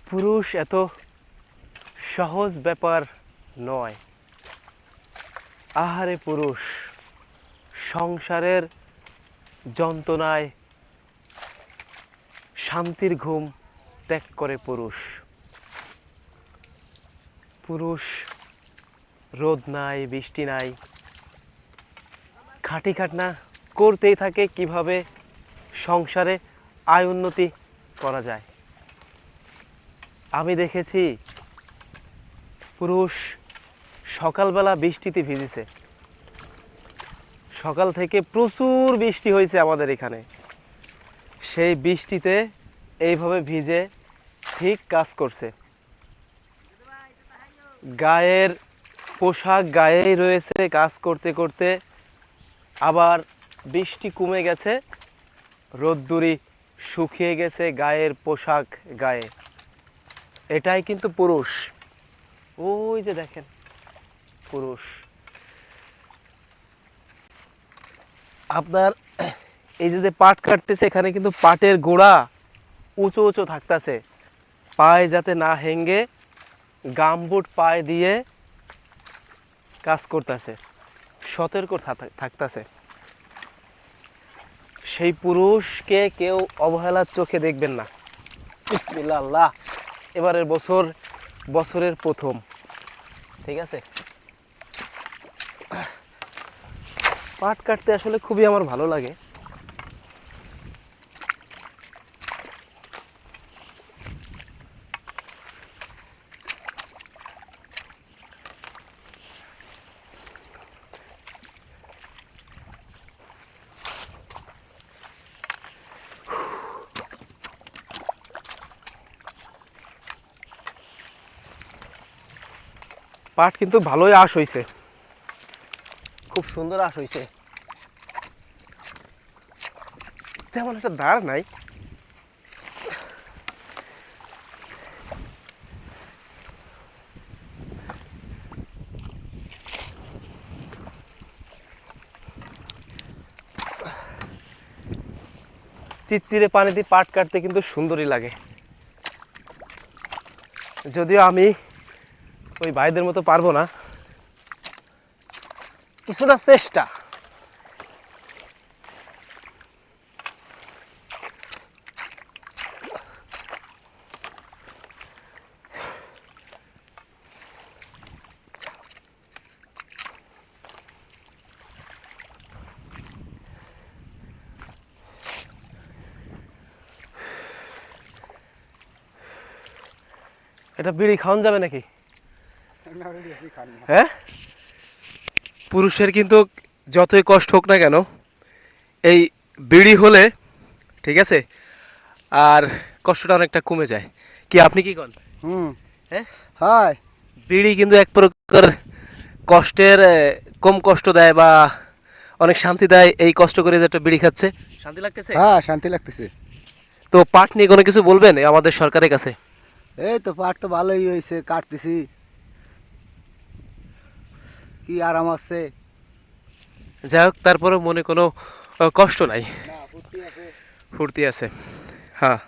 পুরুষ এত সহজ ব্যাপার নয়। আহারে পুরুষ, সংসারের যন্ত্রণায় শান্তির ঘুম ত্যাগ করে পুরুষ। পুরুষ রোদ নাই, বৃষ্টি নাই, খাটি খাটনা করতেই থাকে কিভাবে সংসারে আয় উন্নতি করা যায়। আমি দেখেছি পুরুষ সকালবেলা বৃষ্টিতে ভিজেছে, সকাল থেকে প্রচুর বৃষ্টি হয়েছে আমাদের এখানে, সেই বৃষ্টিতে এইভাবে ভিজে ঠিক কাজ করছে। গায়ের পোশাক গায়েই রয়েছে, কাজ করতে করতে আবার বৃষ্টি কমে গেছে, রোদ্দুরি শুকিয়ে গেছে গায়ের পোশাক গায়ে। এটাই কিন্তু পুরুষ। ওই যে দেখেন পুরুষ। আপনার এই যে পাট কাটতেছে, এখানে কিন্তু পাটের গোড়া উঁচু উঁচু থাকতেছে, পায়ে যাতে না হেঙ্গে গামবুট পায়ে দিয়ে কাজ করতেছে, সতর্ক থাকতেছে। সেই পুরুষকে কেউ অবহেলার চোখে দেখবেন না। বিসমিল্লাহ আল্লাহ। এবারের বছরের প্রথম, ঠিক আছে। পাট কাটতে আসলে খুবই আমার ভালো লাগে। পাট কিন্তু ভালোই আঁশ হইছে, খুব সুন্দর আঁশ হইছে, তেমন একটা দাঁড় নাই। চিচ্চিরে পানিতে পাট কাটতে কিন্তু সুন্দরই লাগে, যদিও আমি ওই ভাইদের মতো পারবো না, কিছুটা চেষ্টা। এটা বিড়ি খাওয়ান যাবে নাকি? হ্যাঁ, পুরুষের কিন্তু যতই কষ্ট হোক না কেন, এই বিড়ি হলে ঠিক আছে আর কষ্টটা অনেকটা কমে যায়। কি আপনি কি করেন? হ্যাঁ, হয়। বিড়ি কিন্তু এক প্রকার কষ্টের কম কষ্ট দেয় বা অনেক শান্তি দেয়। এই কষ্ট করে যে একটা বিড়ি খাচ্ছে, শান্তি লাগতেছে। হ্যাঁ, শান্তি লাগতেছে। তো পাট নিয়ে কোনো কিছু বলবেন আমাদের সরকারের কাছে? এই তো পাট তো ভালোই হয়েছে, কাটতেছি, কি আরাম আছে। যাই হোক, তারপরে মনে কোনো কষ্ট নাই, ফুর্তি আছে। হ্যাঁ।